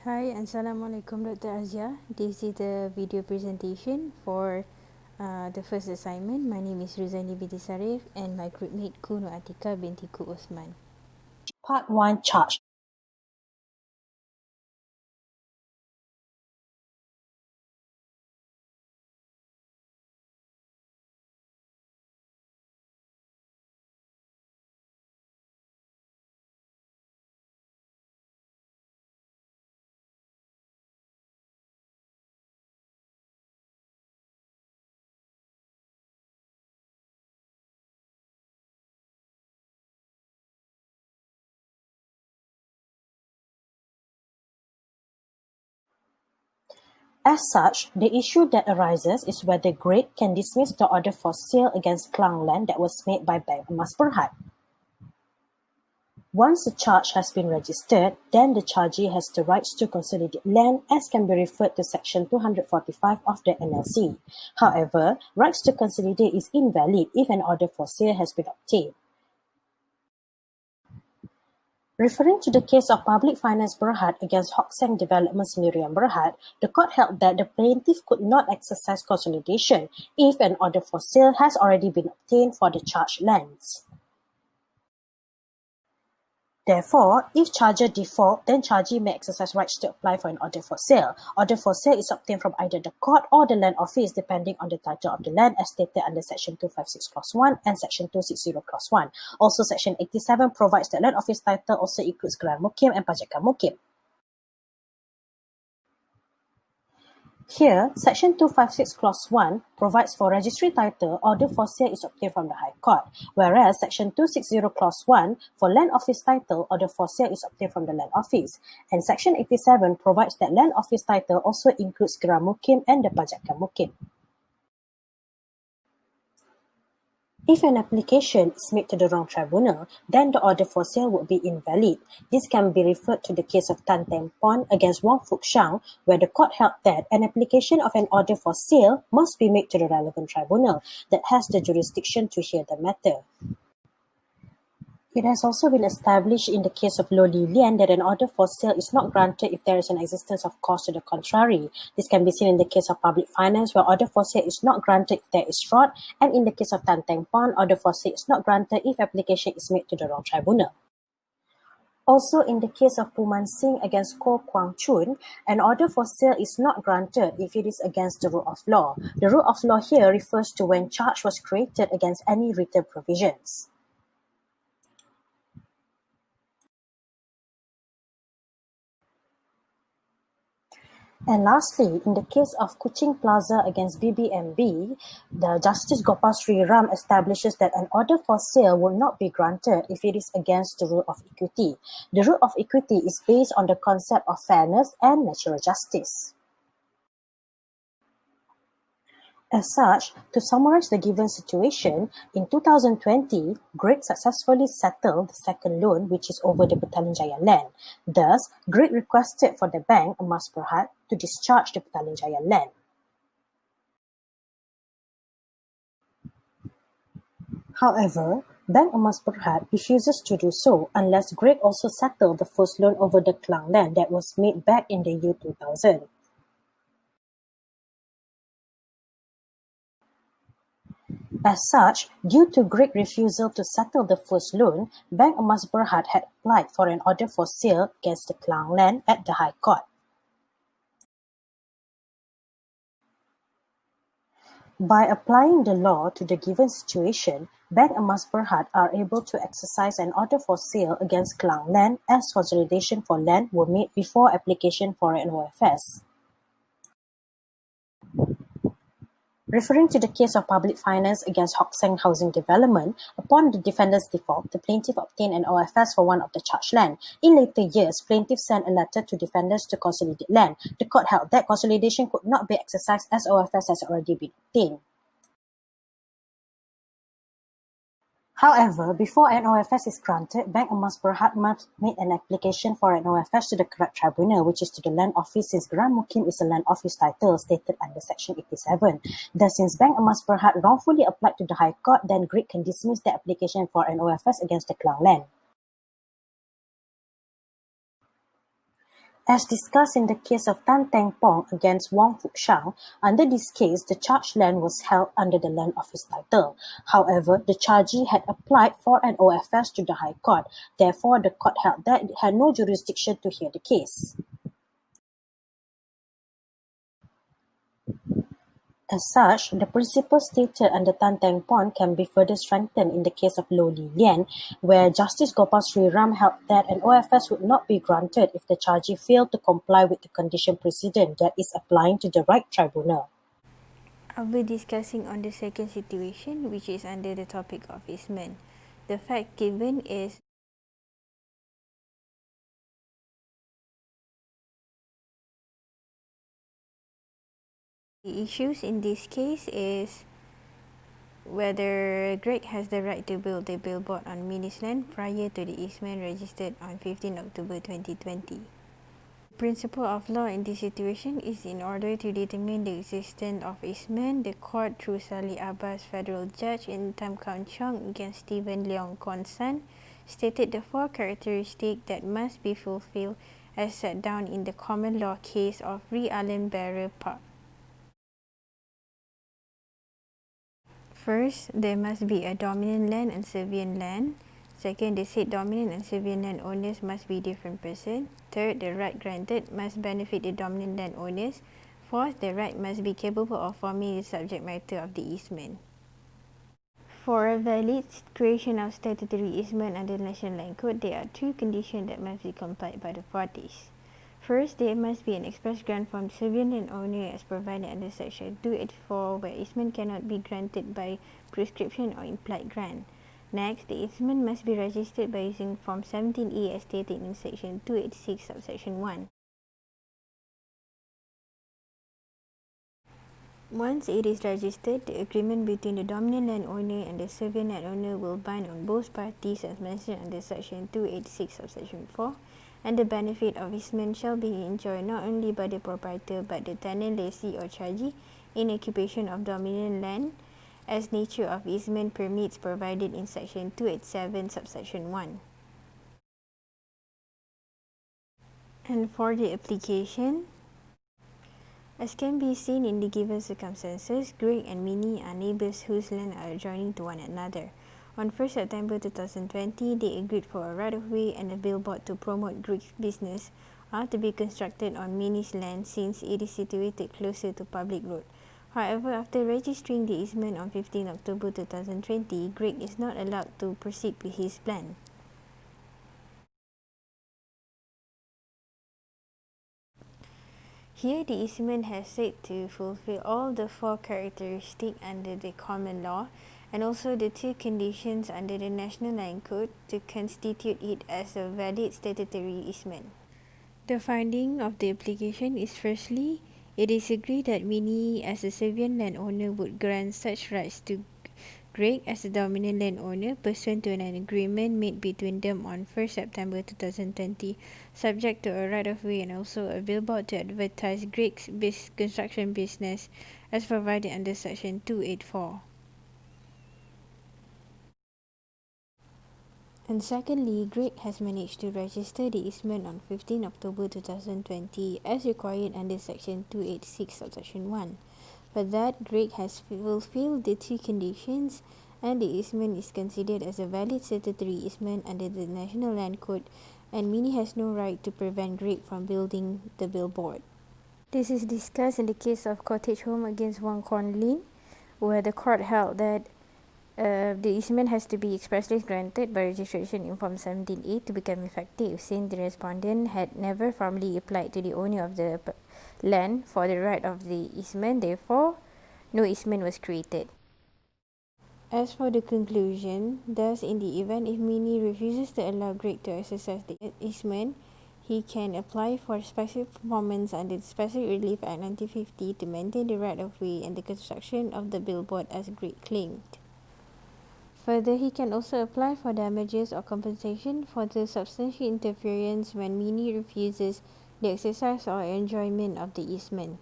Hi, Assalamualaikum Dr. Azia. This is the video presentation for the first assignment. My name is Ruzaini binti Sarif and my groupmate Kuno Atika binti Ku Osman. Part 1 Charge. As such, the issue that arises is whether Great can dismiss the order for sale against Klang Land that was made by Bank Emas Berhad. Once the charge has been registered, then the chargee has the rights to consolidate land as can be referred to Section 245 of the NLC. However, rights to consolidate is invalid if an order for sale has been obtained. Referring to the case of Public Finance Berhad against Hock Seng Developments Miriam Berhad, the court held that the plaintiff could not exercise consolidation if an order for sale has already been obtained for the charged lands. Therefore, if charger default, then chargee may exercise rights to apply for an order for sale. Order for sale is obtained from either the court or the land office depending on the title of the land as stated under Section 256 Clause 1 and Section 260 Clause 1. Also, Section 87 provides that land office title also includes Geran Mukim and Pajakan Mukim. Here, Section 256 Clause 1 provides for registry title, order for sale is obtained from the High Court, whereas Section 260 Clause 1 for land office title, order for sale is obtained from the land office, and Section 87 provides that land office title also includes Geran Mukim and the Pajakan Mukim. If an application is made to the wrong tribunal, then the order for sale would be invalid. This can be referred to the case of Tan Teng Pon against Wong Fuk Shang, where the court held that an application of an order for sale must be made to the relevant tribunal that has the jurisdiction to hear the matter. It has also been established in the case of Lo Li Lian that an order for sale is not granted if there is an existence of cause to the contrary. This can be seen in the case of public finance where order for sale is not granted if there is fraud, and in the case of Tan Teng Pon, order for sale is not granted if application is made to the wrong tribunal. Also, in the case of Puman Singh against Koh Kwang Chun, an order for sale is not granted if it is against the rule of law. The rule of law here refers to when charge was created against any written provisions. And lastly, in the case of Kuching Plaza against BBMB, the Justice Gopal Sri Ram establishes that an order for sale will not be granted if it is against the rule of equity. The rule of equity is based on the concept of fairness and natural justice. As such, to summarize the given situation, in 2020, Great successfully settled the second loan, which is over the Petaling Jaya land. Thus, Great requested for the bank, Emas Berhad, to discharge the Petaling Jaya land. However, Bank Emas Berhad refuses to do so unless Great also settled the first loan over the Klang land that was made back in the year 2000. As such, due to Great refusal to settle the first loan, Bank Emas Berhad had applied for an order for sale against the Klang land at the High Court. By applying the law to the given situation, Bank Emas Berhad are able to exercise an order for sale against Klang land as consolidation for land were made before application for an OFS. Referring to the case of public finance against Hock Seng Housing Development, upon the defendant's default, the plaintiff obtained an OFS for one of the charged land. In later years, plaintiff sent a letter to defendants to consolidate land. The court held that consolidation could not be exercised as OFS has already been obtained. However, before an OFS is granted, Bank Emas Berhad must make an application for an OFS to the correct tribunal, which is to the land office, since Geran Mukim is a land office title stated under Section 87. Thus, since Bank Emas Berhad wrongfully applied to the High Court, then Great can dismiss the application for an OFS against the Klang land. As discussed in the case of Tan Teng Pong against Wong Fuk Shang, under this case, the charged land was held under the land office title. However, the chargee had applied for an OFS to the High Court. Therefore, the court held that it had no jurisdiction to hear the case. As such, the principle stated under Tan Teng Pon can be further strengthened in the case of Lo Li Lian, where Justice Gopal Sri Ram held that an OFS would not be granted if the chargee failed to comply with the condition precedent that is applying to the right tribunal. I'll be discussing on the second situation, which is under the topic of easement. The fact given is the issues in this case is whether Greg has the right to build the billboard on Mini's land prior to the easement registered on 15 October 2020. The principle of law in this situation is in order to determine the existence of easement, the court through Salih Abbas, federal judge in Tam Kaun Chong against Stephen Leong Kon San, stated the four characteristics that must be fulfilled as set down in the common law case of Re Allen Barrow Park. First, there must be a dominant land and servient land. Second, the said dominant and servient land owners must be different persons. Third, the right granted must benefit the dominant land owners. Fourth, the right must be capable of forming the subject matter of the easement. For a valid creation of statutory easement under the National Land Code, there are two conditions that must be complied by the parties. First, there must be an express grant from servient landowner as provided under Section 284, where easement cannot be granted by prescription or implied grant. Next, the easement must be registered by using Form 17A as stated in Section 286, subsection 1. Once it is registered, the agreement between the dominant landowner and the servient landowner will bind on both parties as mentioned under Section 286, subsection 4. And the benefit of easement shall be enjoyed not only by the proprietor but the tenant, lessee or chargee in occupation of dominant land as nature of easement permits provided in Section 287, subsection 1. And for the application, as can be seen in the given circumstances, Greg and Minnie are neighbours whose land are adjoining to one another. On 1 September 2020, they agreed for a right-of-way and a billboard to promote Greg's business are to be constructed on Minnie's land since it is situated closer to public road. However, after registering the easement on 15 October 2020, Greg is not allowed to proceed with his plan. Here, the easement has said to fulfill all the four characteristics under the common law and also the two conditions under the National Land Code to constitute it as a valid statutory easement. The finding of the application is firstly, it is agreed that Minnie as a servient landowner would grant such rights to Greg as a dominant landowner pursuant to an agreement made between them on 1 September 2020, subject to a right-of-way and also a billboard to advertise Greg's construction business as provided under Section 284. And secondly, Greg has managed to register the easement on 15 October 2020 as required under Section 286, subsection 1. For that, Greg has fulfilled the two conditions and the easement is considered as a valid statutory easement under the National Land Code and Minnie has no right to prevent Greg from building the billboard. This is discussed in the case of Cottage Home against Wang Kon Lin, where the court held that the easement has to be expressly granted by registration in Form 17A to become effective, since the respondent had never formally applied to the owner of the land for the right of the easement, therefore, no easement was created. As for the conclusion, thus in the event if Minnie refuses to allow Greg to exercise the easement, he can apply for specific performance under the Specific Relief Act 1950 to maintain the right of way and the construction of the billboard as Greg claimed. Further, he can also apply for damages or compensation for the substantial interference when Minnie refuses the exercise or enjoyment of the easement.